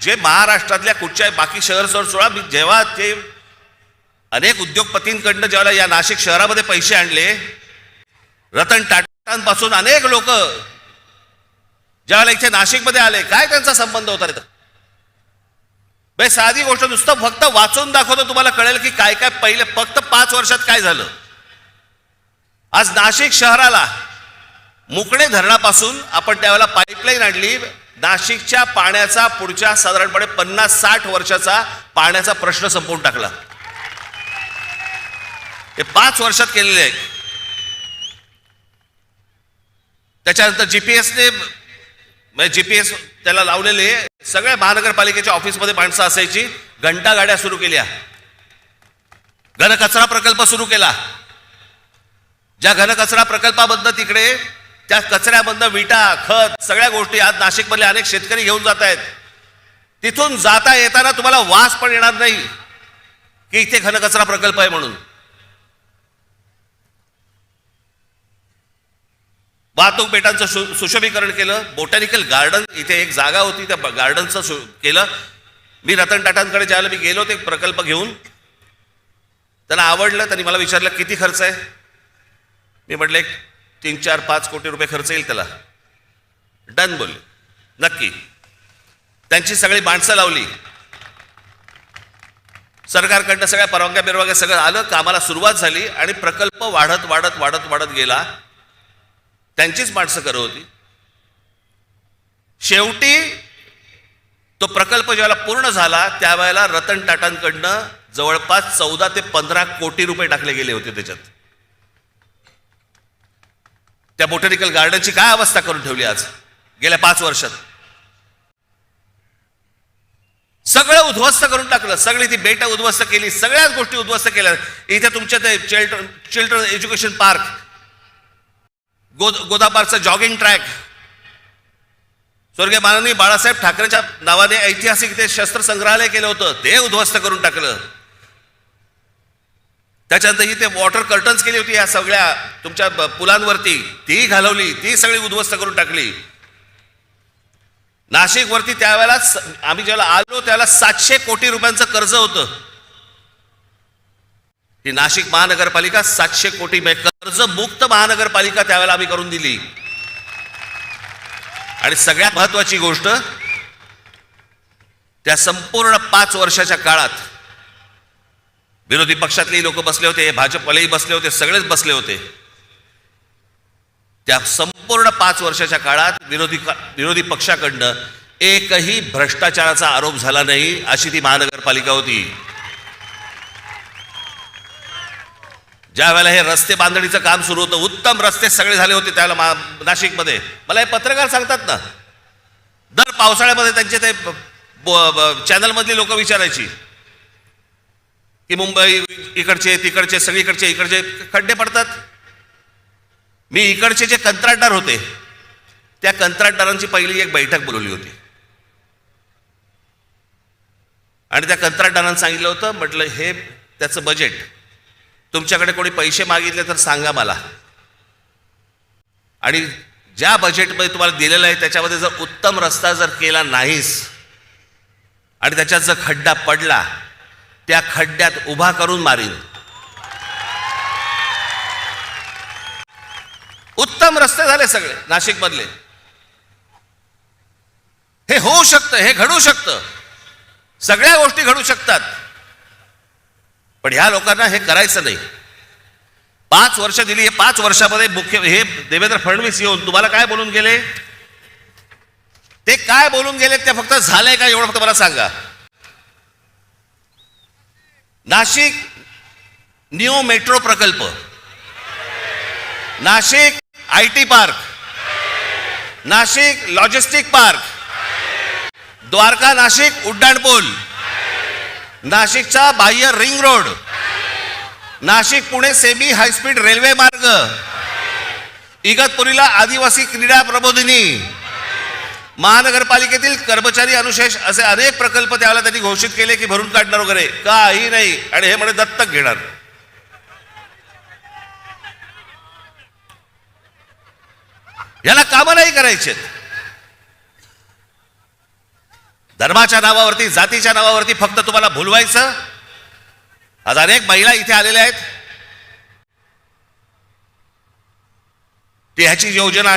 जे महाराष्ट्रातल्या कुठच्याही बाकी शहर सोडा, मी जेव्हा ते अनेक उद्योगपतींकडनं जेव्हा या नाशिक शहरामध्ये पैसे आणले, रतन टाटांपासून अनेक लोक ज्यावेळेला इथे नाशिकमध्ये आले, काय त्यांचा संबंध होता रे? भाई साधी गोष्ट, नुसतं फक्त वाचून दाखवतो, तुम्हाला कळेल की काय काय पहिले फक्त 5 वर्षात काय झालं. आज नाशिक शहराला मुकणे धरणापासून आपण त्यावेळेला पाईपलाईन आणली. नाशिकच्या पाण्याचा पुढच्या साधारणपणे 50-60 वर्षाचा पाण्याचा प्रश्न संपवून टाकला. हे 5 वर्षात केलेले आहे. त्याच्यानंतर जीपीएस त्याला लावलेले सगळ्या महानगरपालिकेच्या ऑफिसमध्ये माणसं असायची. घंटा गाड्या सुरू केल्या, घनकचरा प्रकल्प सुरू केला. ज्या घनकचरा प्रकल्पाबद्दल तिकडे त्या कचऱ्यामधनं विटा, खत, सगळ्या गोष्टी आज नाशिकमधले अनेक शेतकरी घेऊन जात आहेत. तिथून जाता येताना तुम्हाला वास पण येणार नाही की इथे घनकचरा प्रकल्प आहे म्हणून. वाहतूक बेटांचं सुशोभीकरण केलं. बोटॅनिकल गार्डन इथे एक जागा होती, त्या गार्डनचं केलं. मी रतन टाटांकडे ज्यावेळेला मी गेलो ते प्रकल्प घेऊन, त्यांना आवडलं. त्यांनी मला विचारलं किती खर्च आहे. मी म्हटलं 3-4-5 कोटी रुपये खर्च येईल त्याला. डन बोलले, नक्की. त्यांची सगळी माणसं लावली, सरकारकडनं सगळ्या परवानग्या सगळं आलं, कामाला सुरुवात झाली आणि प्रकल्प वाढत वाढत वाढत वाढत गेला. त्यांचीच माणसं करत होती. शेवटी तो प्रकल्प ज्यावेळेला पूर्ण झाला त्यावेळेला रतन टाटांकडनं जवळपास 14 ते 15 कोटी रुपये टाकले गेले होते त्याच्यात. त्या बोटॅनिकल गार्डनची काय अवस्था करून ठेवली आज गेल्या 5 वर्षात. सगळं उद्ध्वस्त करून टाकलं, सगळी ती बेट उद्ध्वस्त केली, सगळ्याच गोष्टी उद्ध्वस्त केल्या. इथे तुमच्या ते चिल्ड्रन एज्युकेशन पार्क, गोदापारचं जॉगिंग ट्रॅक, स्वर्गीय माननीय बाळासाहेब ठाकरेंच्या नावाने ऐतिहासिक ते शस्त्र संग्रहालय केलं होतं, ते उद्ध्वस्त करून टाकलं. त्याच्यानंतर ही ते वॉटर कर्टन्स केली होती या सगळ्या तुमच्या पुलांवरती, ती घालवली, ती सगळी उद्ध्वस्त करून टाकली. नाशिकवरती त्यावेळेला आम्ही जेव्हा आलो त्यावेळेला 700 कोटी रुपयांचं कर्ज होतं. ही नाशिक महानगरपालिका 700 कोटी कर्ज मुक्त महानगरपालिका त्यावेळेला आम्ही करून दिली. आणि सगळ्यात महत्वाची गोष्ट, त्या संपूर्ण 5 वर्षाच्या काळात विरोधी पक्षातलेही लोक बसले होते, भाजपवालेही बसले होते, सगळेच बसले होते. त्या संपूर्ण 5 वर्षाच्या काळात विरोधी पक्षाकडनं एकही भ्रष्टाचाराचा आरोप झाला नाही, अशी ती महानगरपालिका होती. ज्या वेळेला हे रस्ते बांधणीचं काम सुरू होतं, उत्तम रस्ते सगळे झाले होते त्यावेळेला नाशिकमध्ये. मला हे पत्रकार सांगतात ना, दर पावसाळ्यामध्ये त्यांचे ते चॅनलमधली लोक विचारायची की मुंबई इकडचे तिकडचे सगळीकडचे इकडचे खड्डे पडतात. मी इकडचे जे कंत्राटदार होते त्या कंत्राटदारांची पहिली एक बैठक बोलवली होती आणि त्या कंत्राटदारांना सांगितलं होतं, म्हटलं हे त्याचं बजेट, तुमच्याकडे कोणी पैसे मागितले तर सांगा मला, आणि ज्या बजेटमध्ये तुम्हाला दिलेलं आहे त्याच्यामध्ये जर उत्तम रस्ता जर केला नाहीस आणि त्याच्यात जर खड्डा पडला, त्या खड्ड्यात उभा करून मारीन. उत्तम रस्ते झाले सगळे नाशिकमधले. हे होऊ शकतं, हे घडू शकतं, सगळ्या गोष्टी घडू शकतात. पण ह्या लोकांना हे करायचं नाही. 5 वर्ष दिली, हे 5 वर्षामध्ये हे देवेंद्र फडणवीस येऊन तुम्हाला काय बोलून गेले, ते काय बोलून गेले ते फक्त झालंय का एवढं फक्त मला सांगा. नाशिक न्यू मेट्रो प्रकल्प, Nashik IT park, Nashik logistic park, Dwarka Nashik उड्डाणपूल, नाशिकचा बाह्य ring road, Nashik Pune semi high speed railway मार्ग, इगतपुरीला आदिवासी क्रीडा प्रबोधिनी, महानगरपालिकेतील कर्मचारी अनुशेष, असे अनेक प्रकल्प त्यावेळेला त्यांनी घोषित केले की भरून काढणार वगैरे, काही नाही. आणि हे म्हणे दत्तक घेणार. याला कामं नाही करायचे. धर्माच्या नावावरती, जातीच्या नावावरती फक्त तुम्हाला भुलवायचं. आज अनेक महिला इथे आलेल्या आहेत, ती ह्याची योजना